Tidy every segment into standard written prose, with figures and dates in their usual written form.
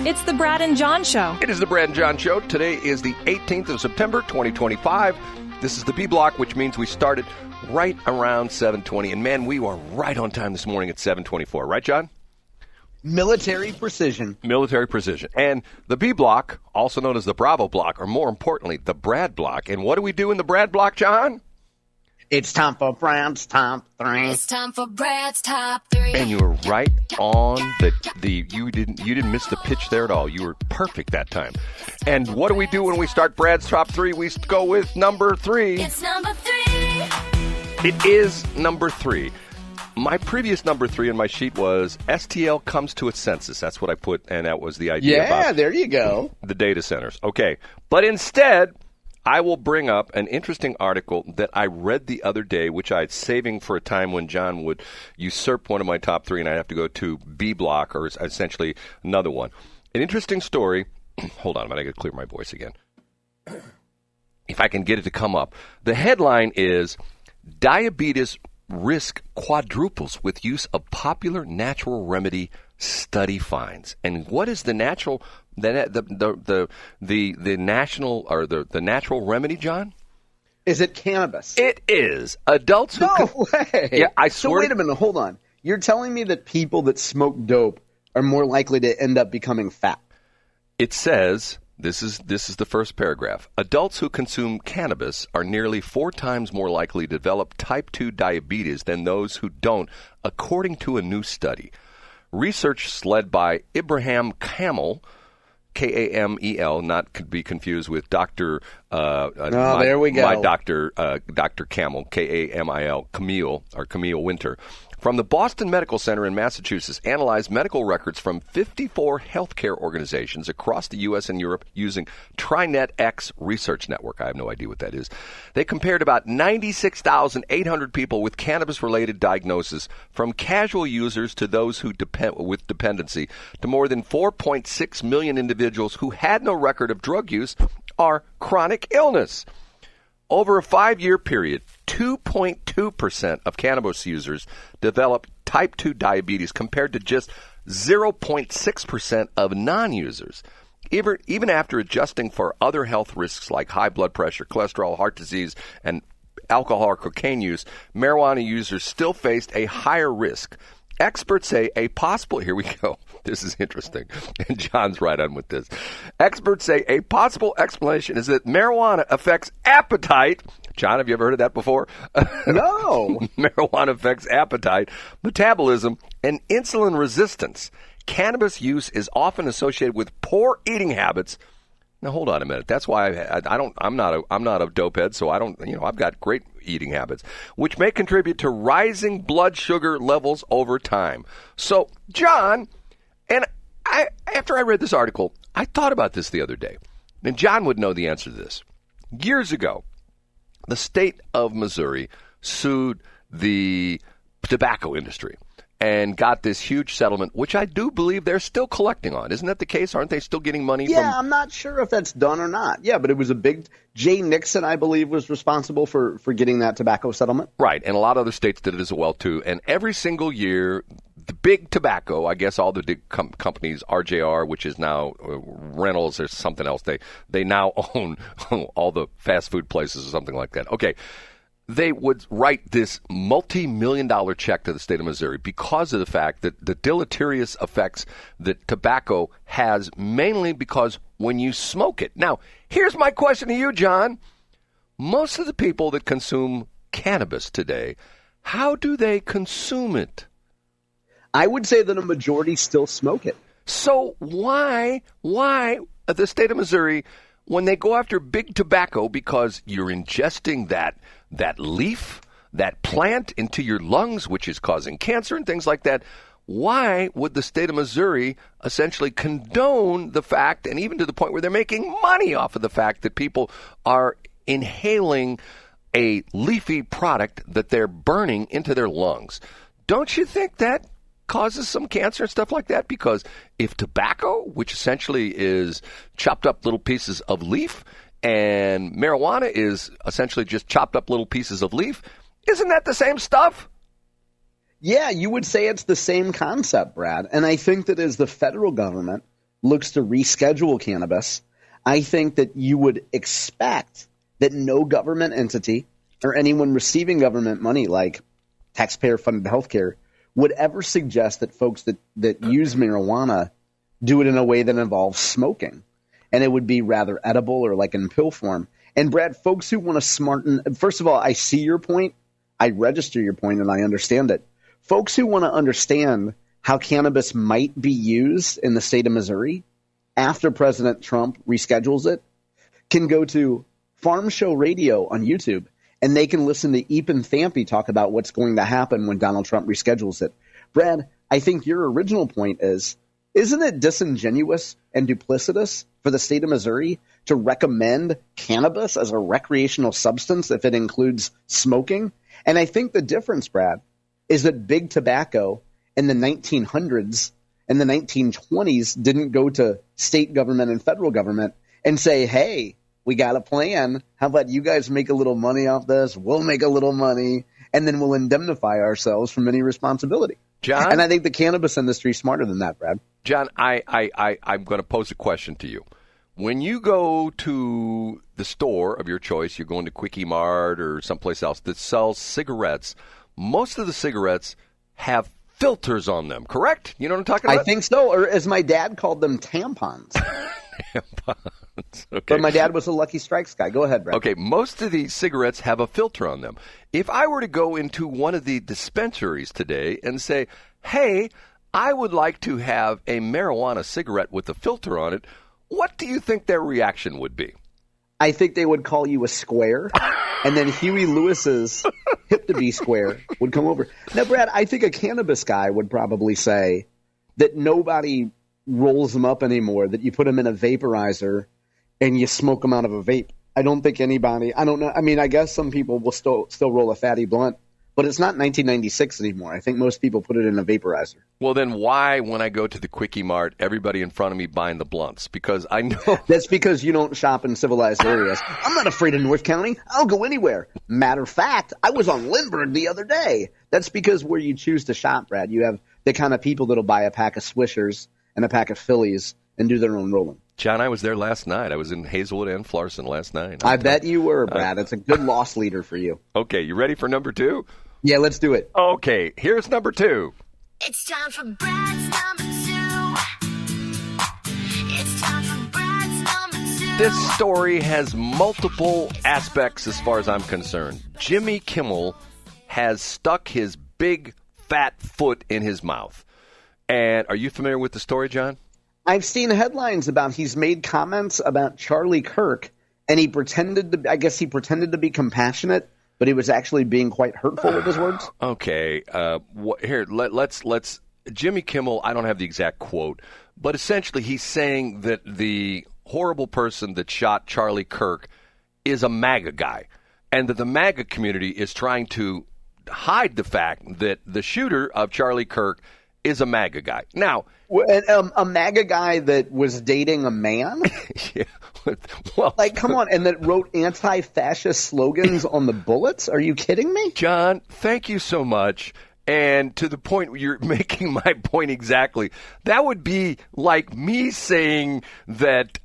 It's the Brad and John Show. It is the Brad and John Show. Today is the 18th of September, 2025. This is the B block, which means we started right around 7:20. And, man, we were right on time this morning at 7:24. Right, John? Military precision. Military precision. And the B block, also known as the Bravo block, or more importantly, the Brad block. And what do we do in the Brad block, John? It's time for Brad's Top 3. It's time for Brad's Top 3. And you were right on you didn't miss the pitch there at all. You were perfect that time. And what do we do when we start Brad's Top 3? We go with number 3. It's number 3. It is number 3. My previous number 3 on my sheet was STL comes to its senses. That's what I put, and that was the idea about. Yeah, there you go. The data centers. Okay. But instead, I will bring up an interesting article that I read the other day, which I had saving for a time when John would usurp one of my top 3, and I'd have to go to B block, or essentially another one. An interesting story. Hold on a minute. I got to clear my voice again. If I can get it to come up. The headline is, Diabetes Risk Quadruples with Use of Popular Natural Remedy Study Finds. And what is the natural the national or the natural remedy, John? Is it cannabis? It is. Adults who No way. Yeah, I swear. So wait a minute, hold on. You're telling me that people that smoke dope are more likely to end up becoming fat? It says, this is the first paragraph. Adults who consume cannabis are nearly 4 times more likely to develop type 2 diabetes than those who don't, according to a new study. Research led by Ibrahim Kimmel, Kamel, not to be confused with Dr. There we go. My Dr. Camel, Kamil, Camille Winter, from the Boston Medical Center in Massachusetts, analyzed medical records from 54 healthcare organizations across the U.S. and Europe using TriNet X Research Network. I have no idea what that is. They compared about 96,800 people with cannabis-related diagnosis, from casual users to those who with dependency, to more than 4.6 million individuals who had no record of drug use or chronic illness. Over a 5-year period, 2.2% of cannabis users developed type 2 diabetes compared to just 0.6% of non-users. Even after adjusting for other health risks like high blood pressure, cholesterol, heart disease, and alcohol or cocaine use, marijuana users still faced a higher risk. Experts say a possible, here we go, this is interesting, and John's right on with this. Experts say a possible explanation is that marijuana affects appetite. John, have you ever heard of that before? No. Marijuana affects appetite, metabolism, and insulin resistance. Cannabis use is often associated with poor eating habits. Now, hold on a minute. That's why I'm not a dopehead, so I've got great eating habits, which may contribute to rising blood sugar levels over time. So, John, and after I read this article, I thought about this the other day. And John would know the answer to this. Years ago, the state of Missouri sued the tobacco industry and got this huge settlement, which I do believe they're still collecting on. Isn't that the case? Aren't they still getting money from? I'm not sure if that's done or not. Yeah, but it was a big – Jay Nixon, I believe, was responsible for getting that tobacco settlement. Right, and a lot of other states did it as well, too. And every single year, the big tobacco, I guess all the big companies, RJR, which is now Reynolds or something else, they now own all the fast food places or something like that. Okay. They would write this multi-million-dollar check to the state of Missouri because of the fact that the deleterious effects that tobacco has, mainly because when you smoke it. Now, here's my question to you, John. Most of the people that consume cannabis today, how do they consume it? I would say that a majority still smoke it. So why the state of Missouri, when they go after big tobacco because you're ingesting that leaf, that plant into your lungs, which is causing cancer and things like that, why would the state of Missouri essentially condone the fact, and even to the point where they're making money off of the fact that people are inhaling a leafy product that they're burning into their lungs? Don't you think that causes some cancer and stuff like that? Because if tobacco, which essentially is chopped up little pieces of leaf, and marijuana is essentially just chopped up little pieces of leaf, isn't that the same stuff? Yeah, you would say it's the same concept, Brad. And I think that as the federal government looks to reschedule cannabis, I think that you would expect that no government entity or anyone receiving government money like taxpayer-funded healthcare would ever suggest that folks that use marijuana do it in a way that involves smoking. And it would be rather edible or like in pill form. And Brad, folks who want to smarten – first of all, I see your point. I register your point and I understand it. Folks who want to understand how cannabis might be used in the state of Missouri after President Trump reschedules it can go to Farm Show Radio on YouTube, and they can listen to Eapen Thampy talk about what's going to happen when Donald Trump reschedules it. Brad, I think your original point is, isn't it disingenuous and duplicitous for the state of Missouri to recommend cannabis as a recreational substance if it includes smoking? And I think the difference, Brad, is that big tobacco in the 1900s and the 1920s didn't go to state government and federal government and say, hey, we got a plan. How about you guys make a little money off this? We'll make a little money, and then we'll indemnify ourselves from any responsibility. John? And I think the cannabis industry is smarter than that, Brad. John, I'm going to pose a question to you. When you go to the store of your choice, you're going to Quickie Mart or someplace else that sells cigarettes, most of the cigarettes have filters on them, correct? You know what I'm talking about? I think so, or as my dad called them, tampons. Tampons. Okay. But my dad was a Lucky Strikes guy. Go ahead, Brad. Okay, most of these cigarettes have a filter on them. If I were to go into one of the dispensaries today and say, hey, I would like to have a marijuana cigarette with a filter on it, what do you think their reaction would be? I think they would call you a square, and then Huey Lewis's hip to be square would come over. Now, Brad, I think a cannabis guy would probably say that nobody rolls them up anymore, that you put them in a vaporizer and you smoke them out of a vape. I don't think anybody – I don't know. I mean, I guess some people will still roll a fatty blunt, but it's not 1996 anymore. I think most people put it in a vaporizer. Well, then why, when I go to the Quickie Mart, everybody in front of me buying the blunts? Because I know – That's because you don't shop in civilized areas. I'm not afraid of North County. I'll go anywhere. Matter of fact, I was on Lindbergh the other day. That's because where you choose to shop, Brad, you have the kind of people that'll buy a pack of Swishers and a pack of Phillies and do their own rolling. John, I was there last night. I was in Hazelwood and Flarson last night. I bet you were, Brad. It's a good loss leader for you. Okay, you ready for number two? Yeah, let's do it. Okay, here's number two. It's time for Brad's number two. It's time for Brad's number two. This story has multiple aspects as far as I'm concerned. Jimmy Kimmel has stuck his big fat foot in his mouth. And are you familiar with the story, John? I've seen headlines about he's made comments about Charlie Kirk, and he pretended to be compassionate, but he was actually being quite hurtful with his words. Okay, here let's Jimmy Kimmel. I don't have the exact quote, but essentially he's saying that the horrible person that shot Charlie Kirk is a MAGA guy, and that the MAGA community is trying to hide the fact that the shooter of Charlie Kirk is a MAGA guy. Now, a MAGA guy that was dating a man? Yeah. Well, like, come on, and that wrote anti-fascist slogans on the bullets? Are you kidding me? John, thank you so much. And to the point, you're making my point exactly. That would be like me saying that,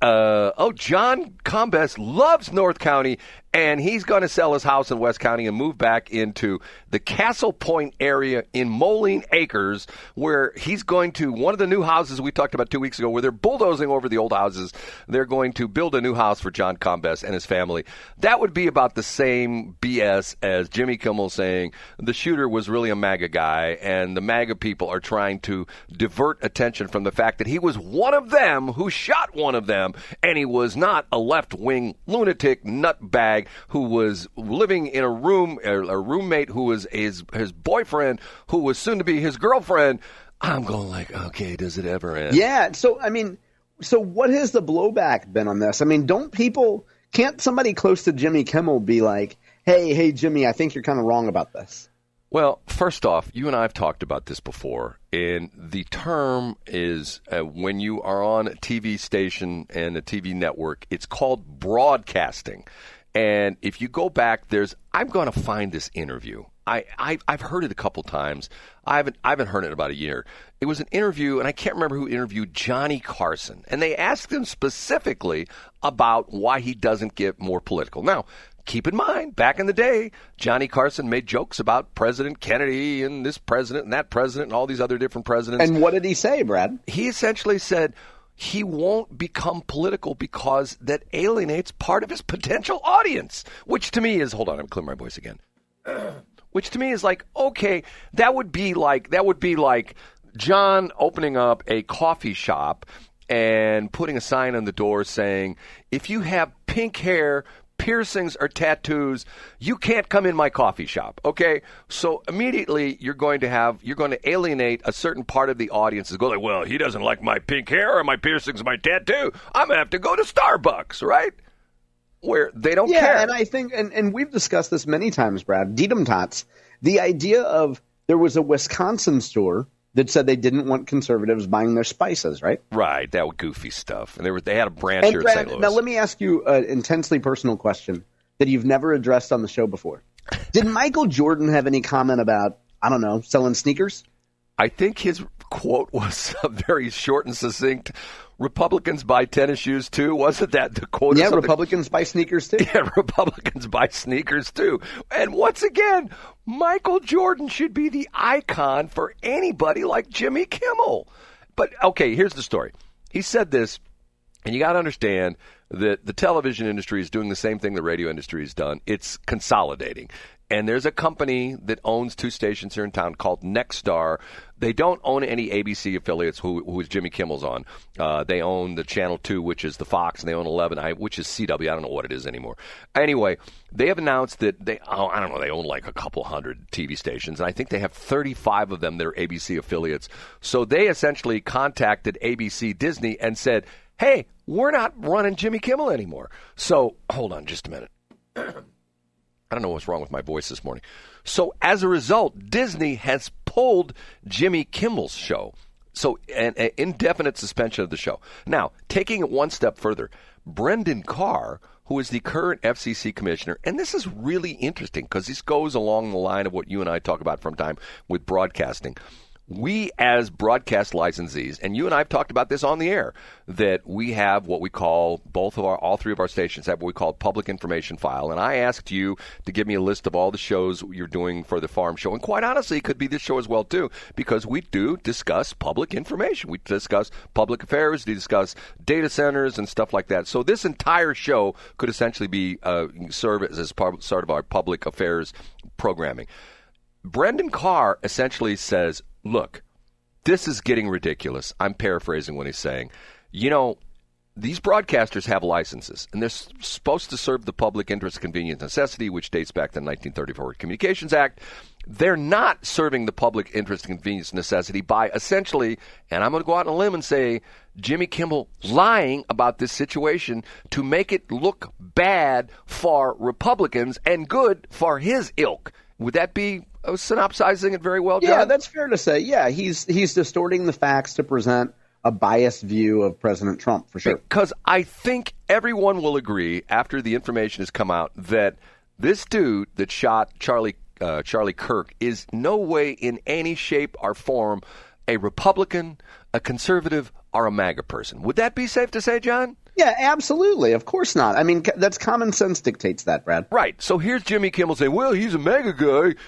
John Combest loves North County, and he's going to sell his house in West County and move back into the Castle Point area in Moline Acres, where he's going to, one of the new houses we talked about 2 weeks ago, where they're bulldozing over the old houses, they're going to build a new house for John Combest and his family. That would be about the same BS as Jimmy Kimmel saying the shooter was really a MAGA guy, and the MAGA people are trying to divert attention from the fact that he was one of them who shot one of them, and he was not a left-wing lunatic nutbag who was living in a room, a roommate who was his boyfriend, who was soon to be his girlfriend. I'm going like, okay, does it ever end? Yeah, so what has the blowback been on this? I mean, can't somebody close to Jimmy Kimmel be like, hey, Jimmy, I think you're kind of wrong about this? Well, first off, you and I have talked about this before, and the term is when you are on a TV station and a TV network, it's called broadcasting. And if you go back, I'm going to find this interview. I've heard it a couple times. I haven't heard it in about a year. It was an interview, and I can't remember who interviewed Johnny Carson, and they asked him specifically about why he doesn't get more political. Now, keep in mind, back in the day, Johnny Carson made jokes about President Kennedy and this president and that president and all these other different presidents. And what did he say, Brad? He essentially said he won't become political because that alienates part of his potential audience, which to me is, hold on, I'm clearing my voice again. Which to me is like, okay, that would be like John opening up a coffee shop and putting a sign on the door saying, if you have pink hair, piercings, or tattoos, you can't come in my coffee shop. Okay, so immediately you're going to alienate a certain part of the audience. Go like, well, he doesn't like my pink hair or my piercings, or my tattoo. I'm gonna have to go to Starbucks, right? Where they don't care. Yeah, and I think, and we've discussed this many times, Brad. Dedum Tots, the idea of there was a Wisconsin store that said they didn't want conservatives buying their spices, right? Right, that was goofy stuff. And they had a branch here Brad, in St. Louis. Now, let me ask you an intensely personal question that you've never addressed on the show before. Did Michael Jordan have any comment about, I don't know, selling sneakers? I think his quote was very short and succinct. Republicans buy tennis shoes, too. Wasn't that the quote? Yeah, Republicans buy sneakers, too. Yeah, Republicans buy sneakers, too. And once again, Michael Jordan should be the icon for anybody like Jimmy Kimmel. But, okay, here's the story. He said this, and you got to understand that the television industry is doing the same thing the radio industry has done. It's consolidating. And there's a company that owns 2 stations here in town called Nexstar. They don't own any ABC affiliates, who is Jimmy Kimmel's on. They own the Channel 2, which is the Fox, and they own 11, which is CW. I don't know what it is anymore. Anyway, they have announced that they own like a couple hundred TV stations, and I think they have 35 of them that are ABC affiliates. So they essentially contacted ABC Disney and said, hey, we're not running Jimmy Kimmel anymore. So hold on just a minute. I don't know what's wrong with my voice this morning. So as a result, Disney has pulled Jimmy Kimmel's show. So an indefinite suspension of the show. Now, taking it one step further, Brendan Carr, who is the current FCC commissioner, and this is really interesting because this goes along the line of what you and I talk about from time with broadcasting. We as broadcast licensees, and you and I have talked about this on the air, that we have what we call, all 3 of our stations have what we call public information file. And I asked you to give me a list of all the shows you're doing for the farm show. And quite honestly, it could be this show as well, too, because we do discuss public information. We discuss public affairs, we discuss data centers and stuff like that. So this entire show could essentially be serve as sort of our public affairs programming. Brendan Carr essentially says, look, this is getting ridiculous. I'm paraphrasing what he's saying. You know, these broadcasters have licenses, and they're supposed to serve the public interest, convenience, necessity, which dates back to the 1934 Communications Act. They're not serving the public interest, convenience, necessity by essentially, and I'm going to go out on a limb and say, Jimmy Kimmel lying about this situation to make it look bad for Republicans and good for his ilk. Would that be synopsizing it very well, John? Yeah, that's fair to say. Yeah, he's distorting the facts to present a biased view of President Trump, for sure. Because I think everyone will agree after the information has come out that this dude that shot Charlie Kirk is no way in any shape or form a Republican, a conservative, or a MAGA person. Would that be safe to say, John? Yeah, absolutely. Of course not. I mean, that's common sense dictates that, Brad. Right. So here's Jimmy Kimmel saying, "Well, he's a MAGA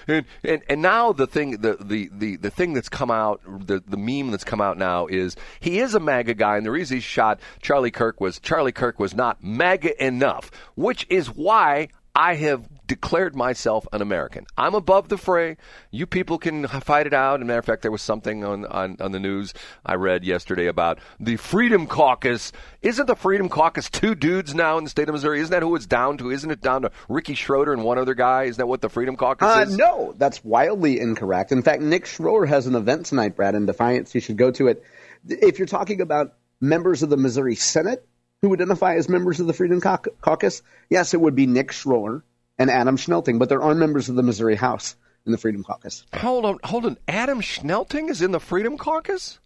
guy," and now the thing that's come out, the meme that's come out now is he is a MAGA guy, and the reason he shot Charlie Kirk was not MAGA enough, which is why I have declared myself an American. I'm above the fray. You people can fight it out. As a matter of fact, there was something on the news I read yesterday about the Freedom Caucus. Isn't the Freedom Caucus 2 dudes now in the state of Missouri? Isn't that who it's down to? Isn't it down to Ricky Schroeder and one other guy? Isn't that what the Freedom Caucus is? No, that's wildly incorrect. In fact, Nick Schroeder has an event tonight, Brad, in Defiance. You should go to it. If you're talking about members of the Missouri Senate who identify as members of the Freedom Caucus, yes, it would be Nick Schroeder and Adam Schnelting, but there are members of the Missouri House in the Freedom Caucus. Hold on. Adam Schnelting is in the Freedom Caucus?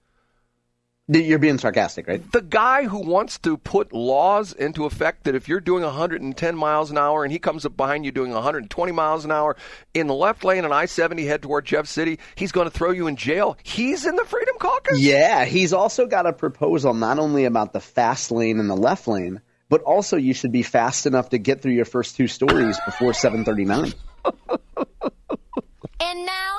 You're being sarcastic, right? The guy who wants to put laws into effect that if you're doing 110 miles an hour and he comes up behind you doing 120 miles an hour in the left lane on I-70 head toward Jeff City, he's going to throw you in jail. He's in the Freedom Caucus? Yeah, he's also got a proposal not only about the fast lane and the left lane, but also you should be fast enough to get through your first two stories before 7:39. And now,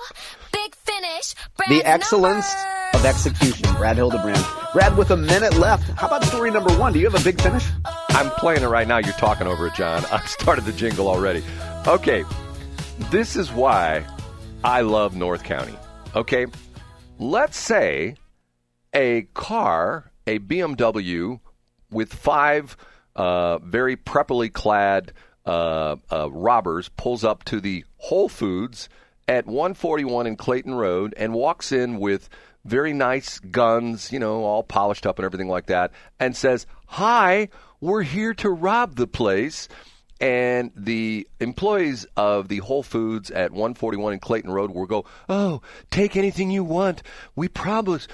big finish. The excellence of execution, Brad Hildebrand. Brad, with a minute left, how about story number one? Do you have a big finish? I'm playing it right now. You're talking over it, John. I've started the jingle already. Okay, this is why I love North County. Okay, let's say a car, a BMW with 5 very preppily clad robbers pulls up to the Whole Foods at 141 in Clayton Road and walks in with very nice guns, all polished up and everything like that, and says, "Hi, we're here to rob the place." And the employees of the Whole Foods at 141 in Clayton Road will go, "Oh, take anything you want. We promise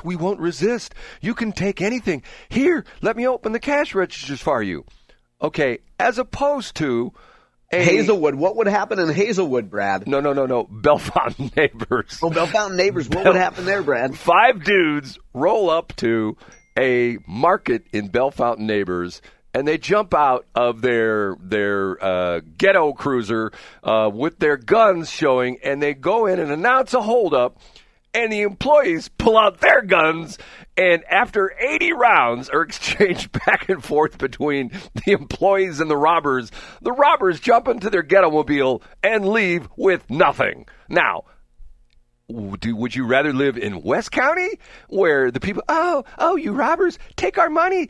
we won't resist. You can take anything. Here, let me open the cash registers for you." Okay, as opposed to Hazelwood. What would happen in Hazelwood, Brad? No. Bellefontaine Neighbors. Oh, Bellefontaine Neighbors. What would happen there, Brad? 5 dudes roll up to a market in Bellefontaine Neighbors, and they jump out of their ghetto cruiser with their guns showing, and they go in and announce a holdup. And the employees pull out their guns, and after 80 rounds are exchanged back and forth between the employees and the robbers jump into their ghetto-mobile and leave with nothing. Now, would you rather live in West County, where the people, oh, you robbers, take our money,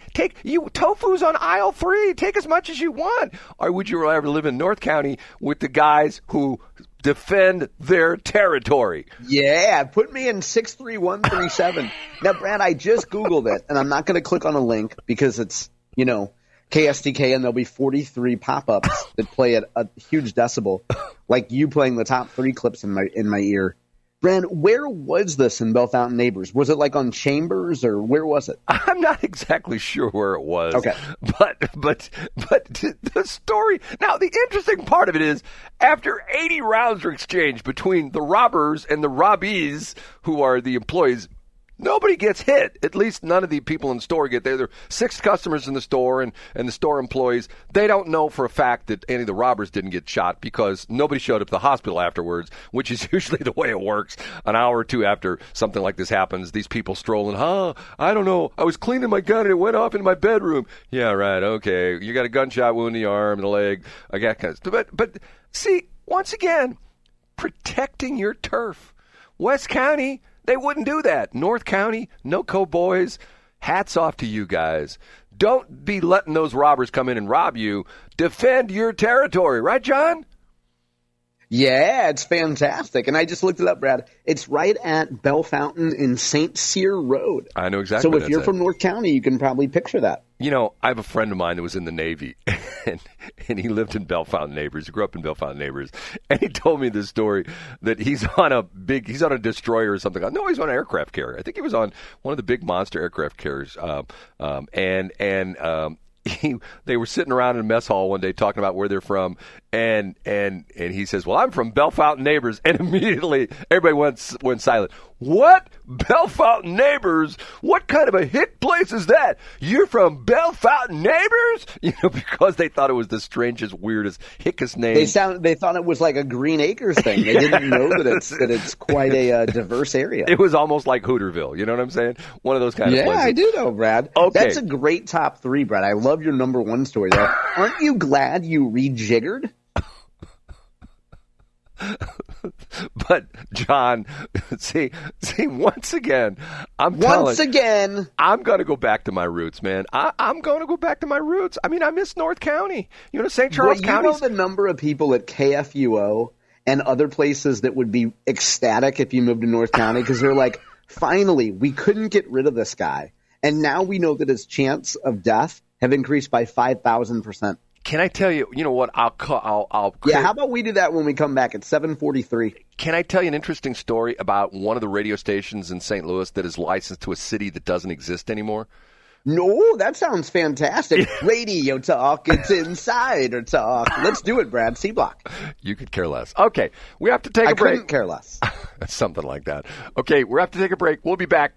tofu's on aisle 3, take as much as you want? Or would you rather live in North County with the guys who defend their territory? Yeah, put me in 63137. Now, Brad, I just Googled it, and I'm not going to click on a link because it's, KSDK, and there'll be 43 pop-ups that play at a huge decibel, like you playing the top 3 clips in my ear. Brad, where was this in Bellefontaine Neighbors? Was it like on Chambers, or where was it? I'm not exactly sure where it was. Okay. But the story, now the interesting part of it is, after 80 rounds are exchanged between the robbers and the robbees, who are the employees, nobody gets hit. At least none of the people in the store get there. There are 6 customers in the store, and the store employees, they don't know for a fact that any of the robbers didn't get shot because nobody showed up at the hospital afterwards, which is usually the way it works. An hour or two after something like this happens, these people strolling, I don't know, I was cleaning my gun and it went off in my bedroom. Yeah, right, okay. You got a gunshot wound in the arm and the leg. I got kind of stuff. But see, once again, protecting your turf. West County, they wouldn't do that. North County, no co-boys. Hats off to you guys. Don't be letting those robbers come in and rob you. Defend your territory. Right, John? Yeah, it's fantastic. And I just looked it up, Brad. It's right at Bellefontaine in St. Cyr Road. I know exactly. So if you're from North County, you can probably picture that. I have a friend of mine that was in the Navy, and he lived in Bellefontaine Neighbors. He grew up in Bellefontaine Neighbors, and he told me this story that he's on a destroyer or something. No, he's on an aircraft carrier. I think he was on one of the big monster aircraft carriers, they were sitting around in a mess hall one day talking about where they're from, and he says, "Well, I'm from Bellefontaine Neighbors," and immediately everybody went silent. What? Bellefontaine Neighbors? What kind of a hick place is that? You're from Bellefontaine Neighbors? Because they thought it was the strangest, weirdest, hickest name. They thought it was like a Green Acres thing. They didn't know that it's quite a diverse area. It was almost like Hooterville. You know what I'm saying? One of those kind of places. Yeah, I do know, Brad. Okay. That's a great top 3, Brad. I love your number 1 story there. Aren't you glad you rejiggered? But John, see, once again, I'm going to go back to my roots, man. I'm going to go back to my roots. I mean, I miss North County. St. Charles County. You know the number of people at KFUO and other places that would be ecstatic if you moved to North County because they're like, finally, we couldn't get rid of this guy, and now we know that his chance of death have increased by 5,000%. Can I tell you? You know what? I'll. Yeah. How about we do that when we come back at 7:43? Can I tell you an interesting story about one of the radio stations in St. Louis that is licensed to a city that doesn't exist anymore? No, that sounds fantastic. Radio talk, it's insider talk. Let's do it, Brad. C-Block. You could care less. Okay, we have to take a break. I couldn't care less. Something like that. Okay, we have to take a break. We'll be back.